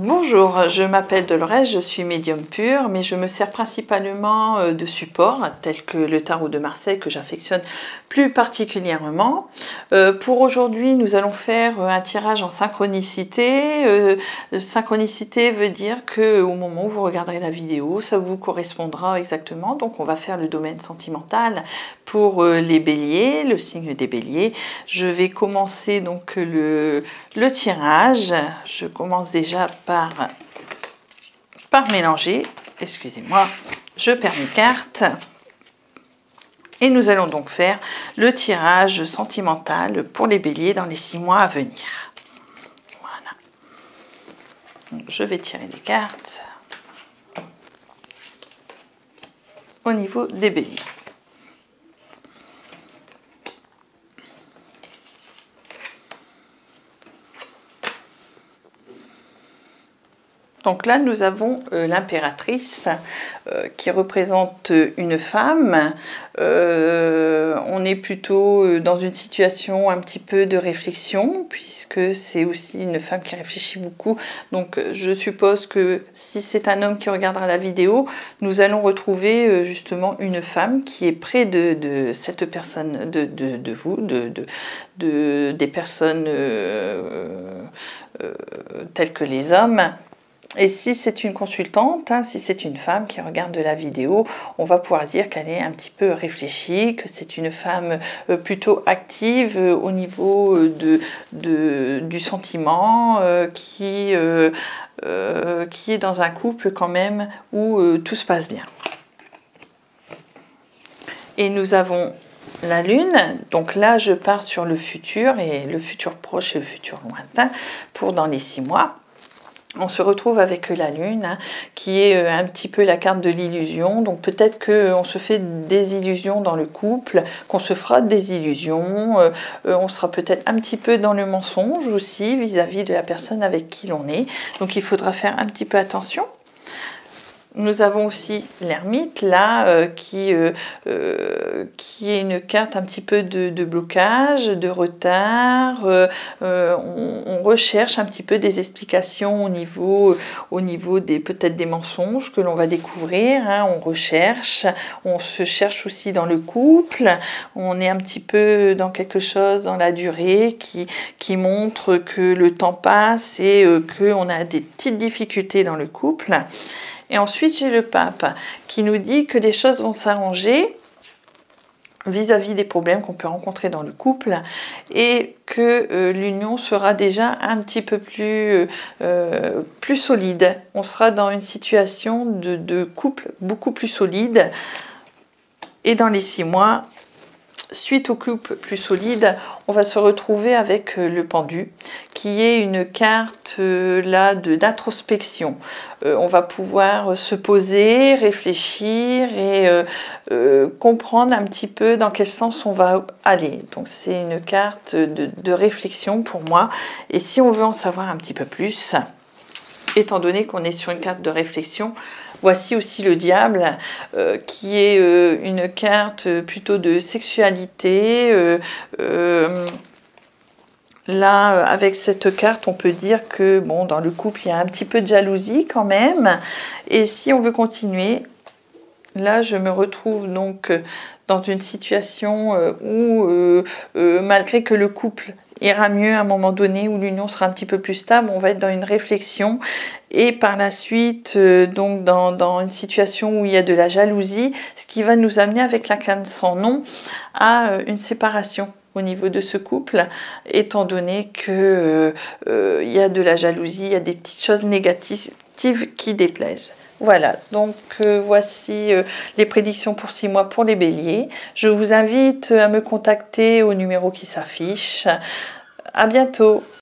Bonjour, je m'appelle Dolores, je suis médium pur, mais je me sers principalement de supports tels que le tarot de Marseille que j'affectionne plus particulièrement. Pour aujourd'hui, nous allons faire un tirage en synchronicité. Synchronicité veut dire qu'au moment où vous regarderez la vidéo, ça vous correspondra exactement. Donc on va faire le domaine sentimental pour les béliers, le signe des béliers. Je vais commencer donc le tirage. Je commence déjà par mélanger, excusez-moi, je perds mes cartes et nous allons donc faire le tirage sentimental pour les béliers dans les 6 mois à venir. Voilà, donc, je vais tirer les cartes au niveau des béliers. Donc là, nous avons l'impératrice qui représente une femme. On est plutôt dans une situation un petit peu de réflexion, puisque c'est aussi une femme qui réfléchit beaucoup. Donc je suppose que si c'est un homme qui regardera la vidéo, nous allons retrouver justement une femme qui est près de cette personne, de vous, des personnes telles que les hommes. Et si c'est une consultante, si c'est une femme qui regarde la vidéo, on va pouvoir dire qu'elle est un petit peu réfléchie, que c'est une femme plutôt active au niveau du sentiment, qui est dans un couple quand même où tout se passe bien. Et nous avons la lune, donc là je pars sur le futur, et le futur proche et le futur lointain, pour dans les 6 mois. On se retrouve avec la lune, qui est un petit peu la carte de l'illusion. Donc peut-être qu'on se fait des illusions dans le couple, qu'on se fera des illusions. On sera peut-être un petit peu dans le mensonge aussi vis-à-vis de la personne avec qui l'on est. Donc il faudra faire un petit peu attention. Nous avons aussi l'ermite là qui est une carte un petit peu de blocage, de retard. On recherche un petit peu des explications au niveau des peut-être des mensonges que l'on va découvrir. On recherche, on se cherche aussi dans le couple. On est un petit peu dans quelque chose dans la durée qui montre que le temps passe et qu'on a des petites difficultés dans le couple. Et ensuite, j'ai le pape qui nous dit que les choses vont s'arranger vis-à-vis des problèmes qu'on peut rencontrer dans le couple et que l'union sera déjà un petit peu plus solide. On sera dans une situation de couple beaucoup plus solide. Et dans les 6 mois, suite au couple plus solide, on va se retrouver avec le pendu, qui est une carte là d'introspection. On va pouvoir se poser, réfléchir et comprendre un petit peu dans quel sens on va aller. Donc c'est une carte de réflexion pour moi. Et si on veut en savoir un petit peu plus, étant donné qu'on est sur une carte de réflexion, voici aussi le diable, qui est une carte plutôt de sexualité. Là, avec cette carte, on peut dire que bon, dans le couple, il y a un petit peu de jalousie quand même. Et si on veut continuer, là, je me retrouve donc dans une situation où, malgré que le couple ira mieux à un moment donné, où l'union sera un petit peu plus stable, on va être dans une réflexion et par la suite donc dans une situation où il y a de la jalousie, ce qui va nous amener avec la carte sans nom à une séparation au niveau de ce couple, étant donné que il y a de la jalousie, il y a des petites choses négatives qui déplaisent. Voilà, donc voici les prédictions pour 6 mois pour les béliers. Je vous invite à me contacter au numéro qui s'affiche. À bientôt.